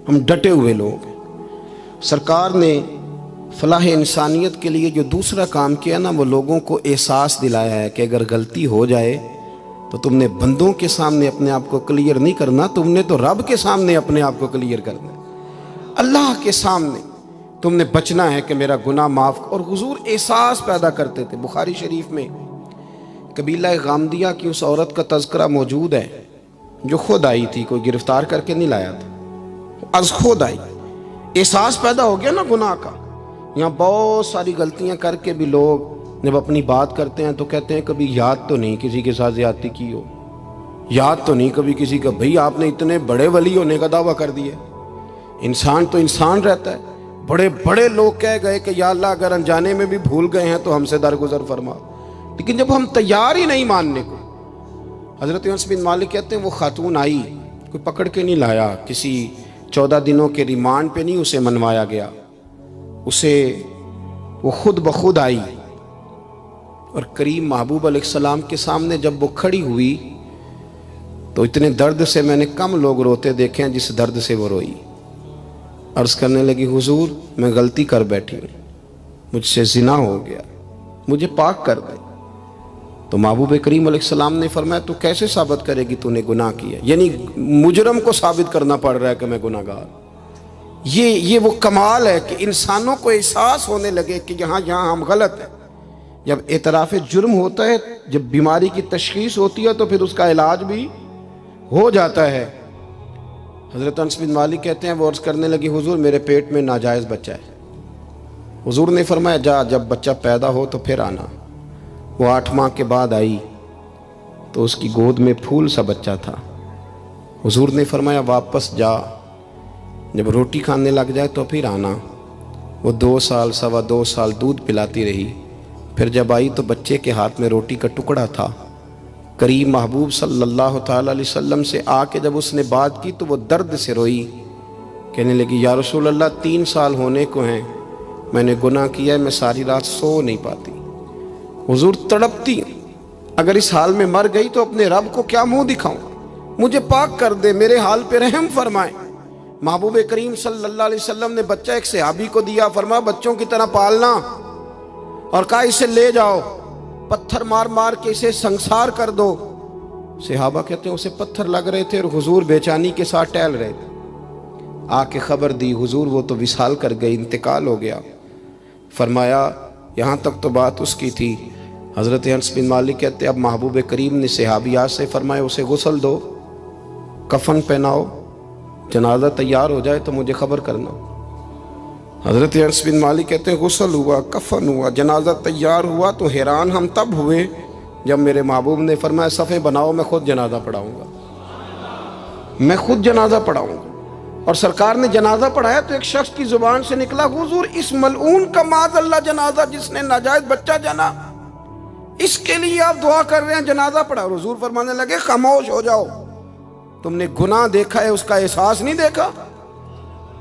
ہم ڈٹے ہوئے لوگ ہیں۔ سرکار نے فلاح انسانیت کے لیے جو دوسرا کام کیا نا، وہ لوگوں کو احساس دلایا ہے کہ اگر غلطی ہو جائے تو تم نے بندوں کے سامنے اپنے آپ کو کلیئر نہیں کرنا، تم نے تو رب کے سامنے اپنے آپ کو کلیئر کرنا ہے، اللہ کے سامنے تم نے بچنا ہے کہ میرا گناہ معاف۔ اور حضور احساس پیدا کرتے تھے۔ بخاری شریف میں قبیلہ غامدیہ کی اس عورت کا تذکرہ موجود ہے جو خود آئی تھی، کوئی گرفتار کر کے نہیں لایا تھا، از خود آئی۔ احساس پیدا ہو گیا نا گناہ کا۔ یہاں بہت ساری غلطیاں کر کے بھی لوگ جب اپنی بات کرتے ہیں تو کہتے ہیں کبھی یاد تو نہیں کسی کے ساتھ زیادتی کی ہو، یاد تو نہیں کبھی کسی کا۔ بھئی آپ نے اتنے بڑے ولی ہونے کا دعویٰ کر دیا۔ انسان تو انسان رہتا ہے۔ بڑے بڑے لوگ کہہ گئے کہ یا اللہ اگر انجانے میں بھی بھول گئے ہیں تو ہم سے درگزر فرما، لیکن جب ہم تیار ہی نہیں ماننے کو۔ حضرت انس بن مالک کہتے ہیں وہ خاتون آئی، کوئی پکڑ کے نہیں لایا، کسی 14 دنوں کے ریمانڈ پہ نہیں اسے منوایا گیا، اسے وہ خود بخود آئی، اور کریم محبوب علیہ السلام کے سامنے جب وہ کھڑی ہوئی تو اتنے درد سے میں نے کم لوگ روتے دیکھے ہیں جس درد سے وہ روئی۔ عرض کرنے لگی حضور میں غلطی کر بیٹھی ہوں، مجھ سے زنا ہو گیا، مجھے پاک کر دے۔ تو محبوب کریم علیہ السلام نے فرمایا تو کیسے ثابت کرے گی تو نے گناہ کیا؟ یعنی مجرم کو ثابت کرنا پڑ رہا ہے کہ میں گناہ گار۔ یہ وہ کمال ہے کہ انسانوں کو احساس ہونے لگے کہ یہاں ہم غلط ہیں۔ جب اعتراف جرم ہوتا ہے، جب بیماری کی تشخیص ہوتی ہے تو پھر اس کا علاج بھی ہو جاتا ہے۔ حضرت انس بن مالک کہتے ہیں وہ عرض کرنے لگی حضور میرے پیٹ میں ناجائز بچہ ہے۔ حضور نے فرمایا جا جب بچہ پیدا ہو تو پھر آنا۔ وہ 8 ماہ کے بعد آئی تو اس کی گود میں پھول سا بچہ تھا۔ حضور نے فرمایا واپس جا، جب روٹی کھانے لگ جائے تو پھر آنا۔ وہ 2 سال 2.25 سال دودھ پلاتی رہی، پھر جب آئی تو بچے کے ہاتھ میں روٹی کا ٹکڑا تھا۔ کریم محبوب صلی اللہ تعالیٰ علیہ وسلم سے آ کے جب اس نے بات کی تو وہ درد سے روئی، کہنے لگی یا رسول اللہ 3 سال ہونے کو ہیں، میں نے گناہ کیا ہے، میں ساری رات سو نہیں پاتی۔ حضور تڑپتی، اگر اس حال میں مر گئی تو اپنے رب کو کیا منہ دکھاؤں، مجھے پاک کر دے، میرے حال پہ رحم فرمائے۔ محبوب کریم صلی اللہ علیہ وسلم نے بچہ ایک صحابی کو دیا، فرمایا بچوں کی طرح پالنا، اور کہا اسے لے جاؤ، پتھر مار مار کے اسے سنسار کر دو۔ صحابہ کہتے ہیں اسے پتھر لگ رہے تھے اور حضور بے چینی کے ساتھ ٹہل رہے تھے۔ آ کے خبر دی حضور وہ تو وصال کر گئی، انتقال ہو گیا۔ فرمایا یہاں تک تو بات اس کی تھی۔ حضرت انس بن مالک کہتے اب محبوب کریم نے صحابیات سے فرمایا اسے غسل دو، کفن پہناؤ، جنازہ تیار ہو جائے تو مجھے خبر کرنا۔ حضرت انس بن مالک کہتے ہیں غسل ہوا، کفن ہوا، جنازہ تیار ہوا تو حیران ہم تب ہوئے جب میرے محبوب نے فرمایا صفیں بناؤ، میں خود جنازہ پڑھاؤں گا، میں خود جنازہ پڑھاؤں گا۔ اور سرکار نے جنازہ پڑھایا تو ایک شخص کی زبان سے نکلا حضور اس ملعون کا معاذ اللہ جنازہ جس نے ناجائز بچہ جنا، اس کے لیے آپ دعا کر رہے ہیں، جنازہ پڑھا۔ حضور فرمانے لگے خاموش ہو جاؤ، تم نے گناہ دیکھا ہے، اس کا احساس نہیں دیکھا،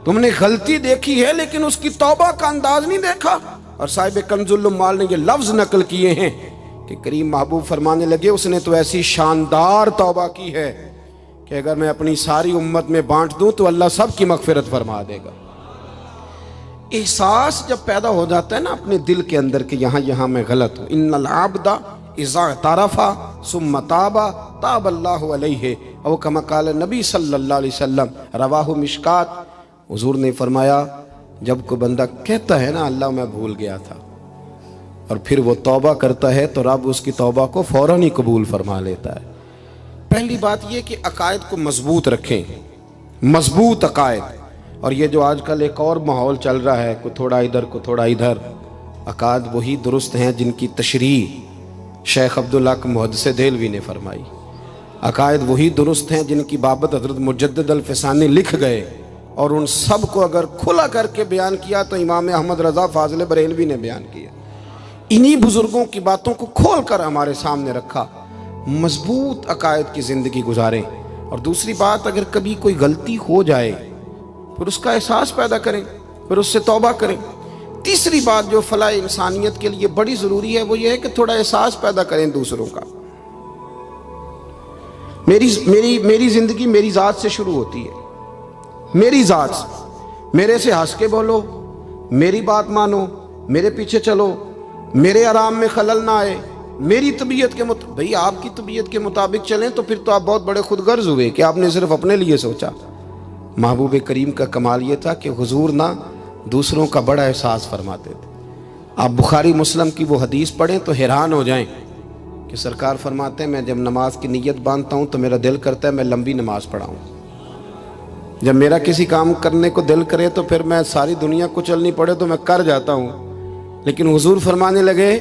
تم نے غلطی دیکھی ہے لیکن اس کی توبہ کا انداز نہیں دیکھا۔ اور صاحب کنز العمال نے یہ لفظ نقل کیے ہیں کہ کریم محبوب فرمانے لگے اس نے تو ایسی شاندار توبہ کی ہے کہ اگر میں اپنی ساری امت میں بانٹ دوں تو اللہ سب کی مغفرت فرما دے گا۔ احساس جب پیدا ہو جاتا ہے نا اپنے دل کے اندر کہ یہاں میں غلط ہوں، ان العبد اذا اعترف ثم تاب تاب اللہ علیہ، او کما قال نبی صلی اللہ علیہ وسلم، رواہ مشکات۔ حضور نے فرمایا جب کوئی بندہ کہتا ہے نا اللہ میں بھول گیا تھا، اور پھر وہ توبہ کرتا ہے تو رب اس کی توبہ کو فوراً ہی قبول فرما لیتا ہے۔ پہلی بات یہ کہ عقائد کو مضبوط رکھیں، مضبوط عقائد۔ اور یہ جو آج کل ایک اور ماحول چل رہا ہے، کوئی تھوڑا ادھر کوئی تھوڑا ادھر، عقائد وہی درست ہیں جن کی تشریح شیخ عبدالحق محدث دہلوی نے فرمائی، عقائد وہی درست ہیں جن کی بابت حضرت مجدد الفسانی لکھ گئے، اور ان سب کو اگر کھلا کر کے بیان کیا تو امام احمد رضا فاضل بریلوی نے بیان کیا۔ انہی بزرگوں کی باتوں کو کھول کر ہمارے سامنے رکھا۔ مضبوط عقائد کی زندگی گزاریں۔ اور دوسری بات، اگر کبھی کوئی غلطی ہو جائے پھر اس کا احساس پیدا کریں، پھر اس سے توبہ کریں۔ تیسری بات جو فلاح انسانیت کے لیے بڑی ضروری ہے وہ یہ ہے کہ تھوڑا احساس پیدا کریں دوسروں کا۔ میری زندگی میری ذات سے شروع ہوتی ہے، میری ذات سے، میرے سے ہنس کے بولو، میری بات مانو، میرے پیچھے چلو، میرے آرام میں خلل نہ آئے، میری طبیعت کے مطابق۔ بھئی آپ کی طبیعت کے مطابق چلیں تو پھر تو آپ بہت بڑے خود غرض ہوئے کہ آپ نے صرف اپنے لیے سوچا۔ محبوب کریم کا کمال یہ تھا کہ حضور نہ دوسروں کا بڑا احساس فرماتے تھے۔ آپ بخاری مسلم کی وہ حدیث پڑھیں تو حیران ہو جائیں کہ سرکار فرماتے ہیں میں جب نماز کی نیت باندھتا ہوں تو میرا دل کرتا ہے میں لمبی نماز پڑھاؤں۔ جب میرا کسی کام کرنے کو دل کرے تو پھر میں ساری دنیا کو چلنی پڑے تو میں کر جاتا ہوں، لیکن حضور فرمانے لگے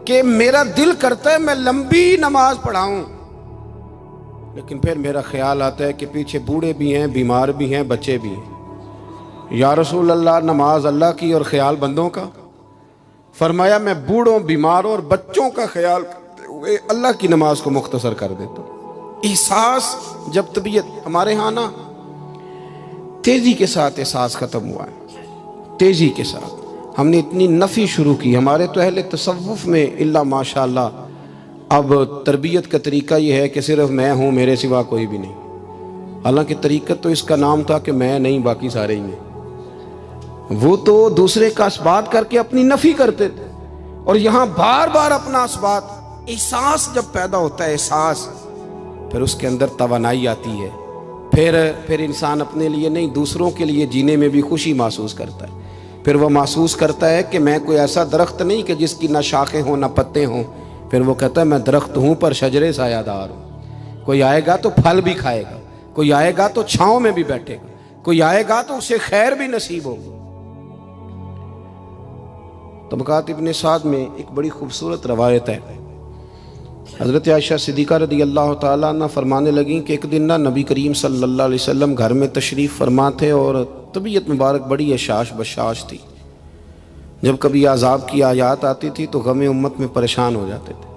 کہ میرا دل کرتا ہے میں لمبی نماز پڑھاؤں، لیکن پھر میرا خیال آتا ہے کہ پیچھے بوڑھے بھی ہیں، بیمار بھی ہیں، بچے بھی ہیں۔ یا رسول اللہ نماز اللہ کی اور خیال بندوں کا؟ فرمایا میں بوڑھوں، بیماروں اور بچوں کا خیال کرتے ہوئے اللہ کی نماز کو مختصر کر دیتا ہوں۔ احساس جب طبیعت ہمارے ہاں نا تیزی کے ساتھ احساس ختم ہوا ہے، تیزی کے ساتھ ہم نے اتنی نفی شروع کی۔ ہمارے تو اہل تصوف میں اللہ ماشاءاللہ اب تربیت کا طریقہ یہ ہے کہ صرف میں ہوں، میرے سوا کوئی بھی نہیں۔ حالانکہ طریقت تو اس کا نام تھا کہ میں نہیں باقی سارے ہی ہیں۔ وہ تو دوسرے کا اثبات کر کے اپنی نفی کرتے تھے، اور یہاں بار بار اپنا اثبات۔ احساس جب پیدا ہوتا ہے، احساس، پھر اس کے اندر توانائی آتی ہے، پھر انسان اپنے لیے نہیں دوسروں کے لیے جینے میں بھی خوشی محسوس کرتا ہے۔ پھر وہ محسوس کرتا ہے کہ میں کوئی ایسا درخت نہیں کہ جس کی نہ شاخیں ہوں نہ پتے ہوں، پھر وہ کہتا ہے میں درخت ہوں پر شجرے سایہ دار ہوں۔ کوئی آئے گا تو پھل بھی کھائے گا، کوئی آئے گا تو چھاؤں میں بھی بیٹھے گا، کوئی آئے گا تو اسے خیر بھی نصیب ہوگی۔ طبقات ابن سعد میں ایک بڑی خوبصورت روایت ہے، حضرت عائشہ صدیقہ رضی اللہ تعالیٰ عنہ فرمانے لگیں کہ ایک دن نا نبی کریم صلی اللہ علیہ وسلم گھر میں تشریف فرما تھے اور طبیعت مبارک بڑی اشاش بشاش تھی۔ جب کبھی عذاب کی آیات آتی تھی تو غم امت میں پریشان ہو جاتے تھے،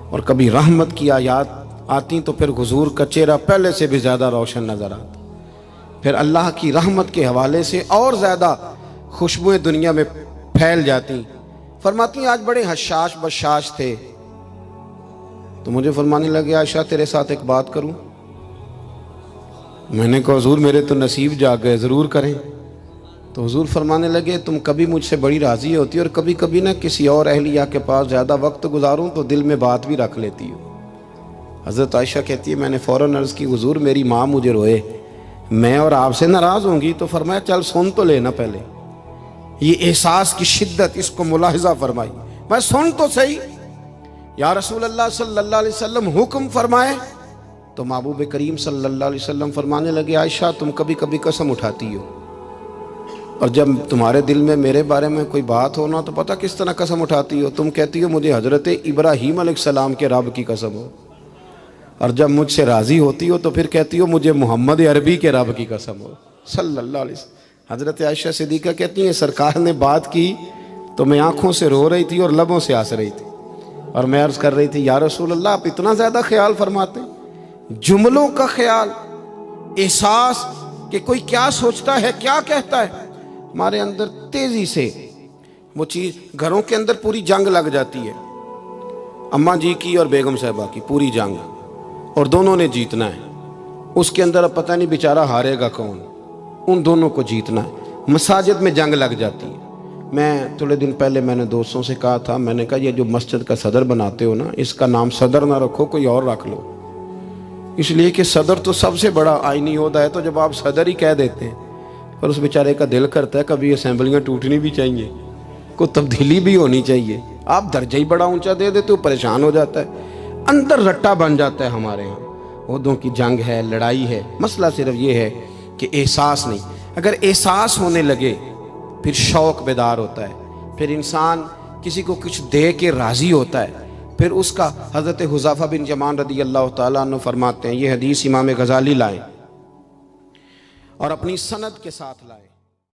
اور کبھی رحمت کی آیات آتی تو پھر حضور کا چہرہ پہلے سے بھی زیادہ روشن نظر آتا، پھر اللہ کی رحمت کے حوالے سے اور زیادہ خوشبوئیں دنیا میں پھیل جاتی۔ فرماتی آج بڑے حشاش بشاش تھے تو مجھے فرمانے لگے عائشہ تیرے ساتھ ایک بات کروں؟ میں نے کہا حضور میرے تو نصیب جاگ گئے، ضرور کریں۔ تو حضور فرمانے لگے تم کبھی مجھ سے بڑی راضی ہوتی اور کبھی کبھی نہ کسی اور اہلیہ کے پاس زیادہ وقت گزاروں تو دل میں بات بھی رکھ لیتی ہو۔ حضرت عائشہ کہتی ہے میں نے فوراً عرض کی حضور میری ماں مجھے روئے، میں اور آپ سے ناراض ہوں گی؟ تو فرمایا چل سن تو لینا پہلے۔ یہ احساس کی شدت، اس کو ملاحظہ فرمائی، میں سن تو صحیح۔ یا رسول اللہ صلی اللہ علیہ وسلم حکم فرمائے تو محبوب کریم صلی اللہ علیہ وسلم فرمانے لگے عائشہ تم کبھی کبھی قسم اٹھاتی ہو، اور جب تمہارے دل میں میرے بارے میں کوئی بات ہونا تو پتہ کس طرح قسم اٹھاتی ہو، تم کہتی ہو مجھے حضرت ابراہیم علیہ السلام کے رب کی قسم ہو، اور جب مجھ سے راضی ہوتی ہو تو پھر کہتی ہو مجھے محمد عربی کے رب کی قسم ہو صلی اللہ علیہ وسلم۔ حضرت عائشہ صدیقہ کہتی ہیں سرکار نے بات کی تو میں آنکھوں سے رو رہی تھی اور لبوں سے ہنس رہی تھی، اور میں عرض کر رہی تھی یا رسول اللہ آپ اتنا زیادہ خیال فرماتے ہیں؟ جملوں کا خیال، احساس کہ کوئی کیا سوچتا ہے، کیا کہتا ہے، ہمارے اندر تیزی سے وہ چیز۔ گھروں کے اندر پوری جنگ لگ جاتی ہے، اماں جی کی اور بیگم صاحبہ کی پوری جنگ، اور دونوں نے جیتنا ہے۔ اس کے اندر اب پتہ نہیں بیچارہ ہارے گا کون، ان دونوں کو جیتنا ہے۔ مساجد میں جنگ لگ جاتی ہے۔ میں تھوڑے دن پہلے میں نے دوستوں سے کہا تھا، میں نے کہا یہ جو مسجد کا صدر بناتے ہو نا، اس کا نام صدر نہ رکھو، کوئی اور رکھ لو، اس لیے کہ صدر تو سب سے بڑا آئینی عہدہ ہے، تو جب آپ صدر ہی کہہ دیتے ہیں اور اس بیچارے کا دل کرتا ہے کبھی اسمبلیاں ٹوٹنی بھی چاہیے، کوئی تبدیلی بھی ہونی چاہیے، آپ درجہ ہی بڑا اونچا دے دیتے ہو، پریشان ہو جاتا ہے، اندر رٹا بن جاتا ہے۔ ہمارے ہاں عہدوں کی جنگ ہے، لڑائی ہے۔ مسئلہ صرف یہ ہے کہ احساس نہیں۔ اگر احساس ہونے لگے پھر شوق بیدار ہوتا ہے، پھر انسان کسی کو کچھ دے کے راضی ہوتا ہے، پھر اس کا حضرت حذیفہ بن یمان رضی اللہ تعالیٰ عنہ فرماتے ہیں، یہ حدیث امام غزالی لائے اور اپنی سند کے ساتھ لائے۔